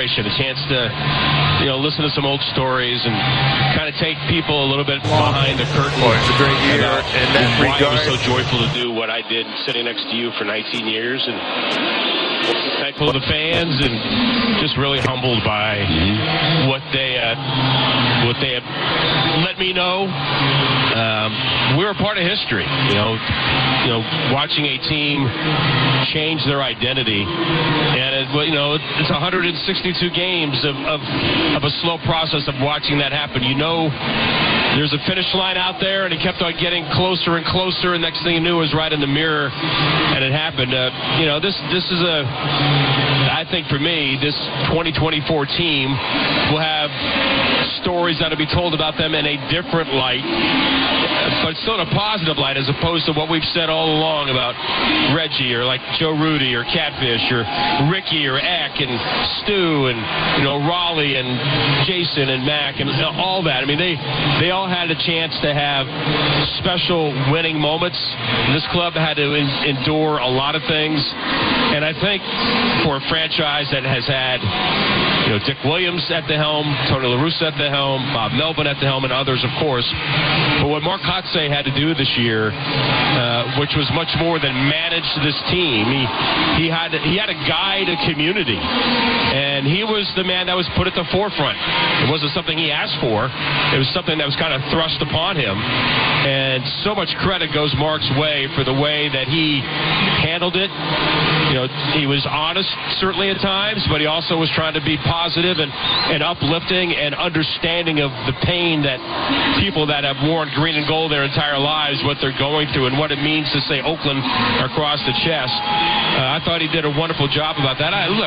celebration, a chance to, listen to some old stories and kind of take people a little bit behind the curtain. Boy, it's a great year about in that why regard. it was so joyful to do what I did sitting next to you for 19 years, and thankful to the fans, and just really humbled by what they have let me know. We're a part of history, watching a team change their identity, and it's 162 games of a slow process of watching that happen. There's a finish line out there, and it kept on getting closer and closer, and next thing you knew, it was right in the mirror, and it happened. This is I think for me, this 2024 team will have stories that will be told about them in a different light, but still in a positive light, as opposed to what we've said all along about Reggie, or like Joe Rudy, or Catfish, or Ricky, or Eck, and Stu, and Raleigh, and Jason, and Mac, and all that. I mean, they all had a chance to have special winning moments. This club had to endure a lot of things, and I think for a franchise that has had Dick Williams at the helm, Tony La Russa at the helm, Bob Melvin at the helm, and others, of course. But what Mark Kotsay had to do this year, which was much more than manage this team, he had to guide a community, and he was the man that was put at the forefront. It wasn't something he asked for. It was something that was kind of thrust upon him, and so much credit goes Mark's way for the way that he handled it. He was honest, certainly at times, but he also was trying to be positive and uplifting and understanding of the pain that people that have worn green and gold their entire lives, what they're going through, and what it means to say Oakland across the chest. I thought he did a wonderful job about that. I'm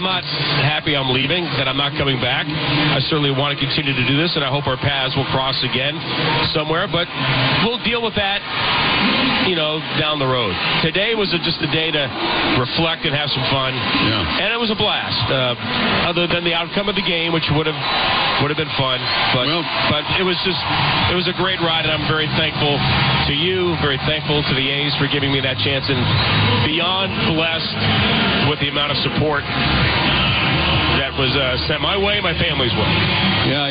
not happy I'm leaving, that I'm not coming back. I certainly want to continue to do this, and I hope our paths will cross again somewhere, but we'll deal with that, down the road. Today was just a day to reflect and have some fun, and it was a blast. Other than the outcome of the game, which would have been fun, but it was a great ride, and I'm very thankful to you, very thankful to the A's for giving me that chance, and beyond blessed with the amount of support that was sent my way, my family's way. Yeah,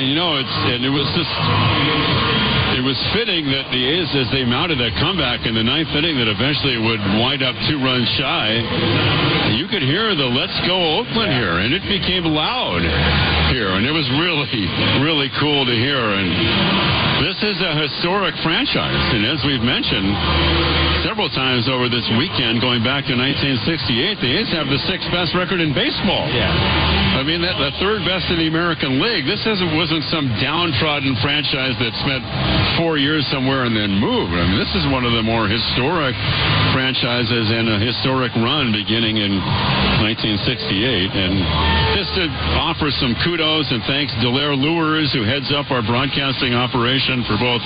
it was fitting that the A's, as they mounted that comeback in the ninth inning that eventually would wind up 2 runs shy, you could hear the "Let's Go Oakland" here, and it became loud here, and it was really, really cool to hear. And this is a historic franchise, and as we've mentioned several times over this weekend, going back to 1968, the A's have the 6th best record in baseball. Yeah. I mean, the 3rd best in the American League. This wasn't some downtrodden franchise that spent 4 years somewhere and then moved. I mean, this is one of the more historic franchises and a historic run beginning in 1968. And just to offer some kudos and thanks, Delaire Lewers, who heads up our broadcasting operation for both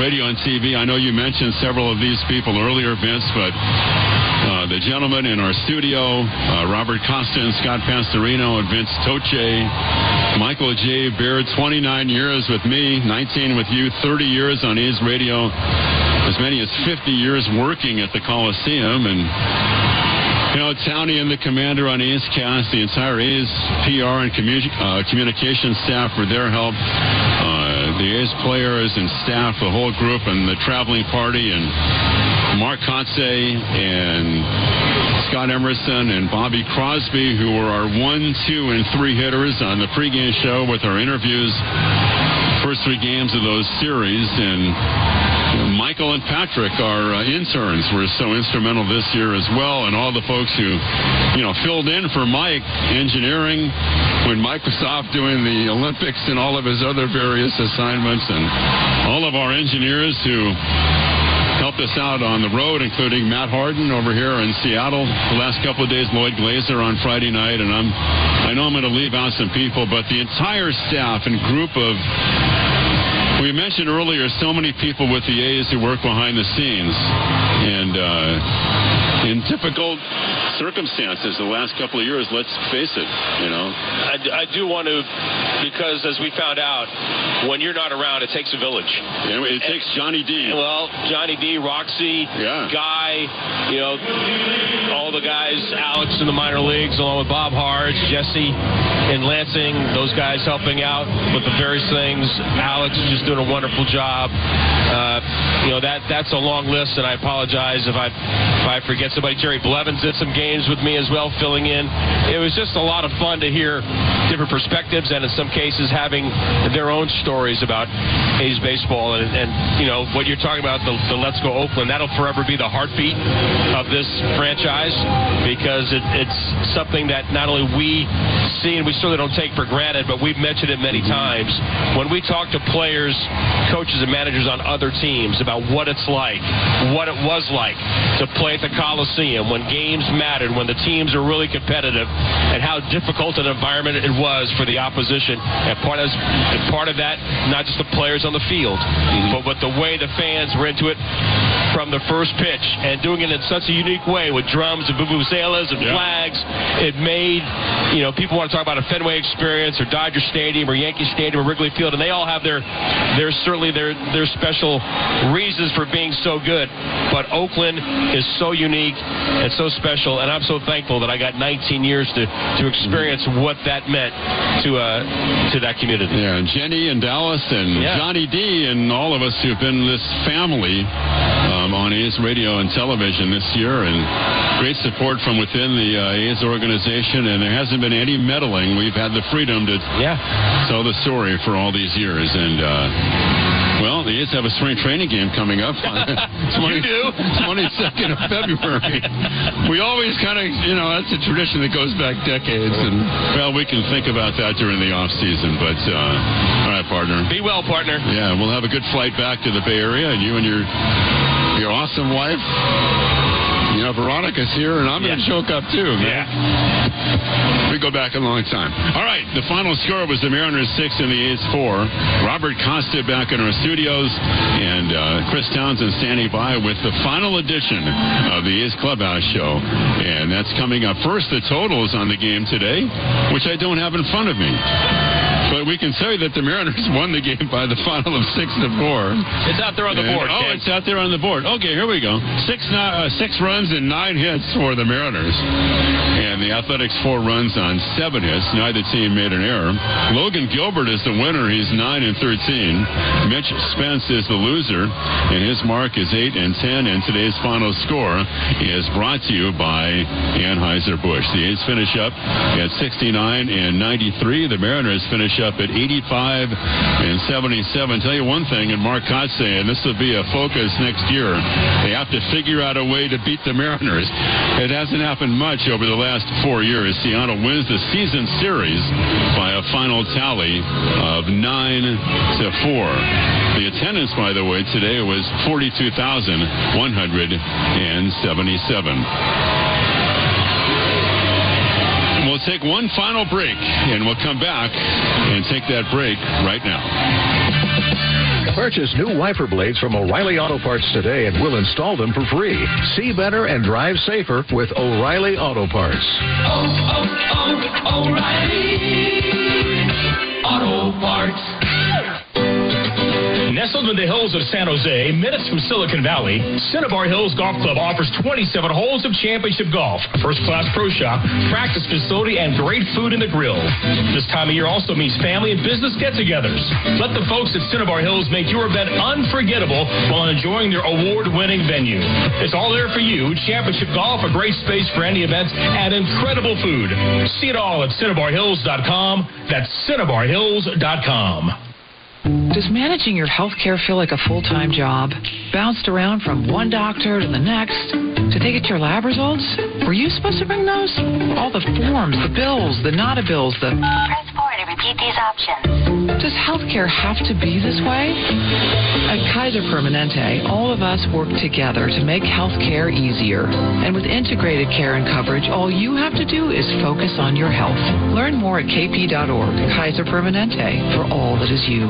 radio and TV. I know you mentioned several of these people earlier, Vince, but the gentlemen in our studio, Robert Costa and Scott Pastorino and Vince Toche, Michael J. Baird, 29 years with me, 19 with you, 30 years on A's radio, as many as 50 years working at the Coliseum, and Townie and the commander on A's Cast, the entire A's PR and communication staff for their help, the A's players and staff, the whole group, and the traveling party, and Mark Kotsay and Scott Emerson and Bobby Crosby, who were our 1, 2, and 3 hitters on the pregame show with our interviews, first 3 games of those series. And Michael and Patrick, our interns, were so instrumental this year as well, and all the folks who, filled in for Mike, engineering, when Mike was off doing the Olympics and all of his other various assignments, and all of our engineers who helped us out on the road, including Matt Harden over here in Seattle the last couple of days, Lloyd Glazer on Friday night, and I know I'm going to leave out some people, but the entire staff and group of, we mentioned earlier, so many people with the A's who work behind the scenes, and in difficult circumstances the last couple of years, let's face it, you know. I do want to, because as we found out, when you're not around, it takes a village. Yeah, it takes Johnny D. Well, Johnny D, Roxy, Guy, you know, all the guys, Alex in the minor leagues, along with Bob Harge, Jesse in Lansing, those guys helping out with the various things. Alex just doing a wonderful job. You know, that's a long list, and I apologize if I forget somebody. Jerry Blevins did some games with me as well, filling in. It was just a lot of fun to hear different perspectives, and in some cases having their own stories about A's baseball. And you know, what you're talking about, the Let's Go Oakland, that'll forever be the heartbeat of this franchise, because it's something that not only we see and we certainly don't take for granted, but we've mentioned it many times. When we talk to players, coaches, and managers on other teams about what it's like, what it was like to play at the Coliseum when games mattered, when the teams are really competitive, and how difficult an environment it was for the opposition. And part of that, not just the players on the field, but the way the fans were into it from the first pitch, and doing it in such a unique way with drums and vuvuzelas and flags. It made, you know, people want to talk about a Fenway experience or Dodger Stadium or Yankee Stadium or Wrigley Field, and they all have their special reasons for being so good. But Oakland is so unique and so special, and I'm so thankful that I got 19 years to experience what that meant to that community. Yeah, and Jenny and Dallas and Johnny D and all of us who've been this family on A's radio and television this year, and great support from within the A's organization, and there hasn't been any meddling. We've had the freedom to tell the story for all these years, and well, the A's have a spring training game coming up on 22nd of February. We always kind of, you know, that's a tradition that goes back decades, and well, we can think about that during the off season. But all right, partner. Be well, partner. Yeah, we'll have a good flight back to the Bay Area, and you and your awesome wife. You know, Veronica's here, and I'm going to choke up, too, man. Yeah. We go back a long time. All right, the final score was the Mariners 6 and the A's 4. Robert Costa back in our studios, and Chris Townsend standing by with the final edition of the A's Clubhouse Show. And that's coming up. First, the totals on the game today, which I don't have in front of me. But we can say that the Mariners won the game by the final of 6-4. It's out there on the board. Oh, it's out there on the board. Okay, here we go. 6 runs and 9 hits for the Mariners. And the Athletics 4 runs on 7 hits. Neither team made an error. Logan Gilbert is the winner. He's 9-13. Mitch Spence is the loser, and his mark is 8-10. And today's final score is brought to you by Anheuser-Busch. The A's finish up at 69-93. The Mariners finish up at 85-77. Tell you one thing, and Mark Cott saying this will be a focus next year. They have to figure out a way to beat the Mariners. It hasn't happened much over the last 4 years. Seattle wins the season series by a final tally of 9-4. The attendance, by the way, today was 42,177. We'll take one final break, and we'll come back and take that break right now. Purchase new wiper blades from O'Reilly Auto Parts today, and we'll install them for free. See better and drive safer with O'Reilly Auto Parts. O'Reilly Auto Parts. Nestled in the hills of San Jose, minutes from Silicon Valley, Cinnabar Hills Golf Club offers 27 holes of championship golf, first-class pro shop, practice facility, and great food in the grill. This time of year also means family and business get-togethers. Let the folks at Cinnabar Hills make your event unforgettable while enjoying their award-winning venue. It's all there for you. Championship golf, a great space for any events, and incredible food. See it all at CinnabarHills.com. That's CinnabarHills.com. Does managing your health care feel like a full-time job? Bounced around from one doctor to the next? Did they get your lab results? Were you supposed to bring those? All the forms, the bills, the nada bills, the... Press 4 to repeat these options. Does healthcare have to be this way? At Kaiser Permanente, all of us work together to make healthcare easier. And with integrated care and coverage, all you have to do is focus on your health. Learn more at kp.org. Kaiser Permanente, for all that is you.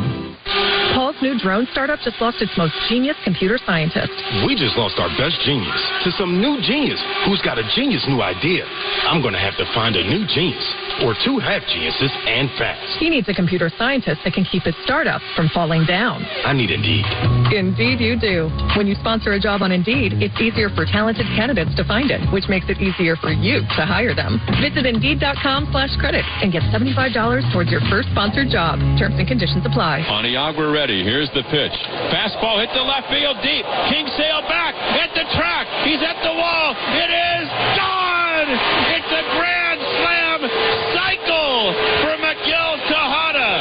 Paul's new drone startup just lost its most genius computer scientist. We just lost our best genius to some new genius who's got a genius new idea. I'm going to have to find a new genius, or two half-geniuses, and fast. He needs a computer scientist that can keep his startup from falling down. I need Indeed. Indeed you do. When you sponsor a job on Indeed, it's easier for talented candidates to find it, which makes it easier for you to hire them. Visit Indeed.com/credit and get $75 towards your first sponsored job. Terms and conditions apply. Oniagwa ready. Here's the pitch. Fastball hit the left field deep. Kingsale back at the track. He's at the wall. It is gone. It's a grand slam cycle for Miguel Tejada.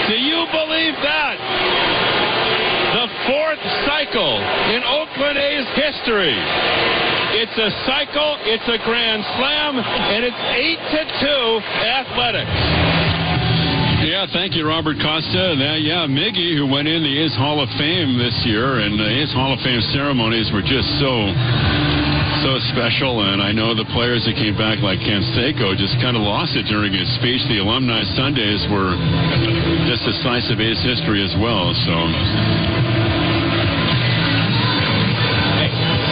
Do you believe that? The fourth cycle in Oakland A's history. It's a cycle, it's a grand slam, and it's 8-2 Athletics. Yeah, thank you, Robert Costa. Miggy, who went in the A's Hall of Fame this year, and the A's Hall of Fame ceremonies were just so special, and I know the players that came back, like Canseco, just kind of lost it during his speech. The Alumni Sundays were just a slice of A's history as well, so...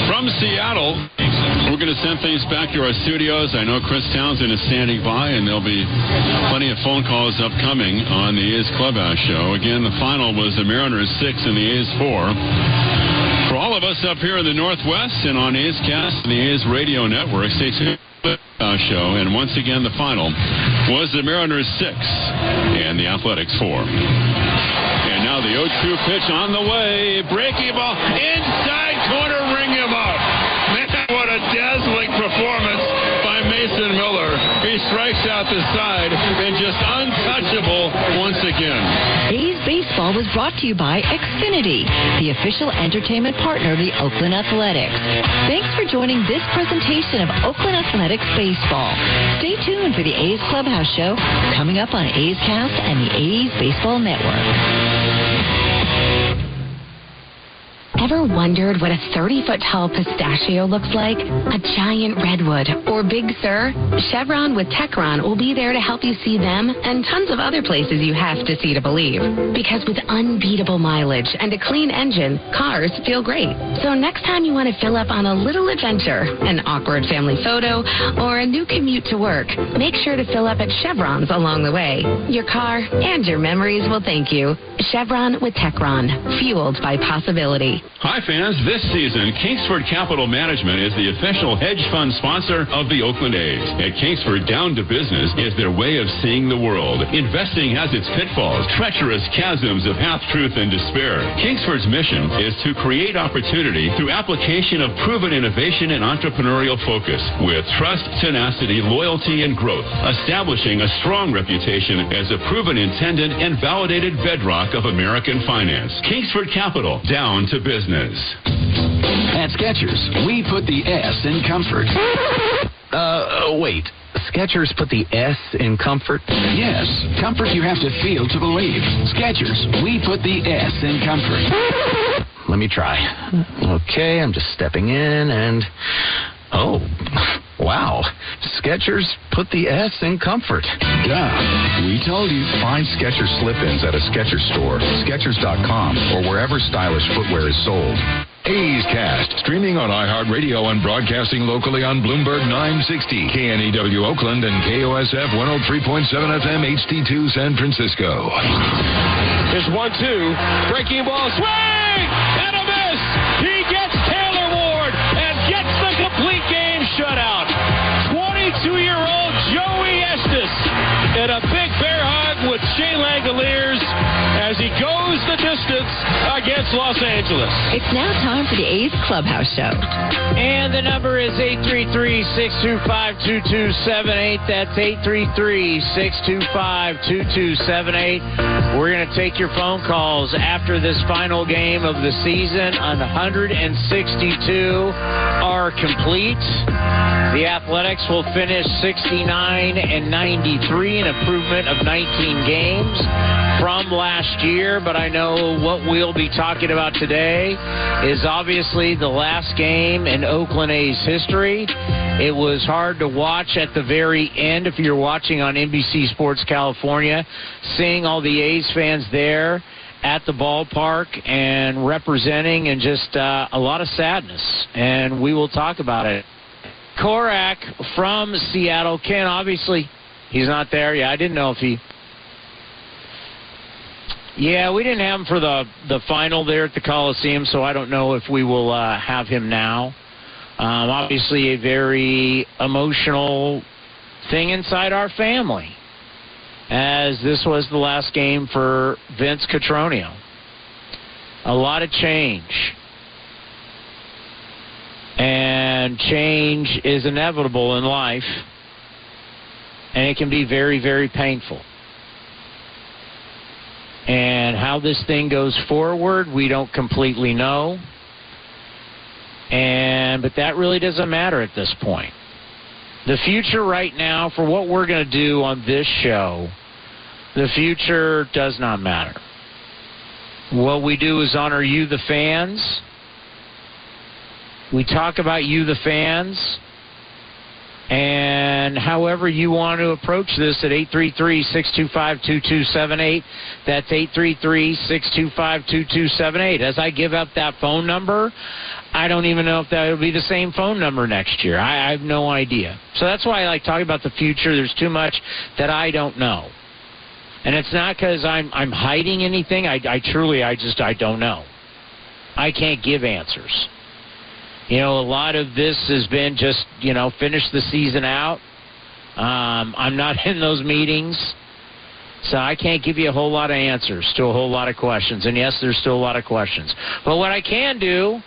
From Seattle, we're going to send things back to our studios. I know Chris Townsend is standing by, and there'll be plenty of phone calls upcoming on the A's Clubhouse Show. Again, the final was the Mariners 6 and the A's 4. For all of us up here in the Northwest and on A's Cast and the A's Radio Network, stay tuned to the Clubhouse Show. And once again, the final was the Mariners 6 and the Athletics 4. And now the 0-2 pitch on the way. Breaking ball inside corner, ring him up. Man, what a dazzling performance by Mason Miller. He strikes out the side and just untouchable once again. A's Baseball was brought to you by Xfinity, the official entertainment partner of the Oakland Athletics. Thanks for joining this presentation of Oakland Athletics Baseball. Stay tuned for the A's Clubhouse Show coming up on A's Cast and the A's Baseball Network. Ever wondered what a 30-foot tall pistachio looks like? A giant redwood or Big Sur? Chevron with Techron will be there to help you see them and tons of other places you have to see to believe. Because with unbeatable mileage and a clean engine, cars feel great. So next time you want to fill up on a little adventure, an awkward family photo, or a new commute to work, make sure to fill up at Chevron's along the way. Your car and your memories will thank you. Chevron with Techron, fueled by possibility. Hi, fans. This season, Kingsford Capital Management is the official hedge fund sponsor of the Oakland A's. At Kingsford, down to business is their way of seeing the world. Investing has its pitfalls, treacherous chasms of half-truth and despair. Kingsford's mission is to create opportunity through application of proven innovation and entrepreneurial focus with trust, tenacity, loyalty, and growth, establishing a strong reputation as a proven intendant and validated bedrock of American finance. Kingsford Capital, down to business. At Skechers, we put the S in comfort. Wait. Skechers put the S in comfort? Yes, comfort you have to feel to believe. Skechers, we put the S in comfort. Let me try. Okay, I'm just stepping in and... Oh, wow. Skechers put the S in comfort. Duh. We told you. Find Skechers slip-ins at a Skechers store, Skechers.com, or wherever stylish footwear is sold. A's Cast, streaming on iHeartRadio and broadcasting locally on Bloomberg 960, KNEW Oakland, and KOSF 103.7 FM HD2 San Francisco. Here's 1-2. Breaking ball. Swing! And a miss! He gets Taylor Ward and gets the complete game shutout. 22-year-old Joey Estes in a big bear hug with Shea Langoliers as he goes the distance against Los Angeles. It's now time for the A's Clubhouse Show. And the number is 833-625-2278. That's 833-625-2278. We're going to take your phone calls after this final game of the season. 162 are complete. The Athletics will finish 69-93, an improvement of 19 games. from last year, but I know what we'll be talking about today is obviously the last game in Oakland A's history. It was hard to watch at the very end if you're watching on NBC Sports California, seeing all the A's fans there at the ballpark and representing, and just a lot of sadness, and we will talk about it. Korak from Seattle. Ken, obviously, he's not there. Yeah, I didn't know if he... Yeah, we didn't have him for the final there at the Coliseum, so I don't know if we will have him now. Obviously, a very emotional thing inside our family, as this was the last game for Vince Cotroneo. A lot of change. And change is inevitable in life, and it can be very, very painful. And how this thing goes forward, we don't completely know. But that really doesn't matter at this point. The future right now, for what we're going to do on this show, the future does not matter. What we do is honor you, the fans. We talk about you, the fans. And however you want to approach this at 833-625-2278. That's 833-625-2278. As I give up that phone number, I don't even know if that will be the same phone number next year. I have no idea. So that's why I like talking about the future. There's too much that I don't know. And it's not because I'm hiding anything. I don't know. I can't give answers. You know, a lot of this has been just, finish the season out. I'm not in those meetings, so I can't give you a whole lot of answers to a whole lot of questions. And yes, there's still a lot of questions. But what I can do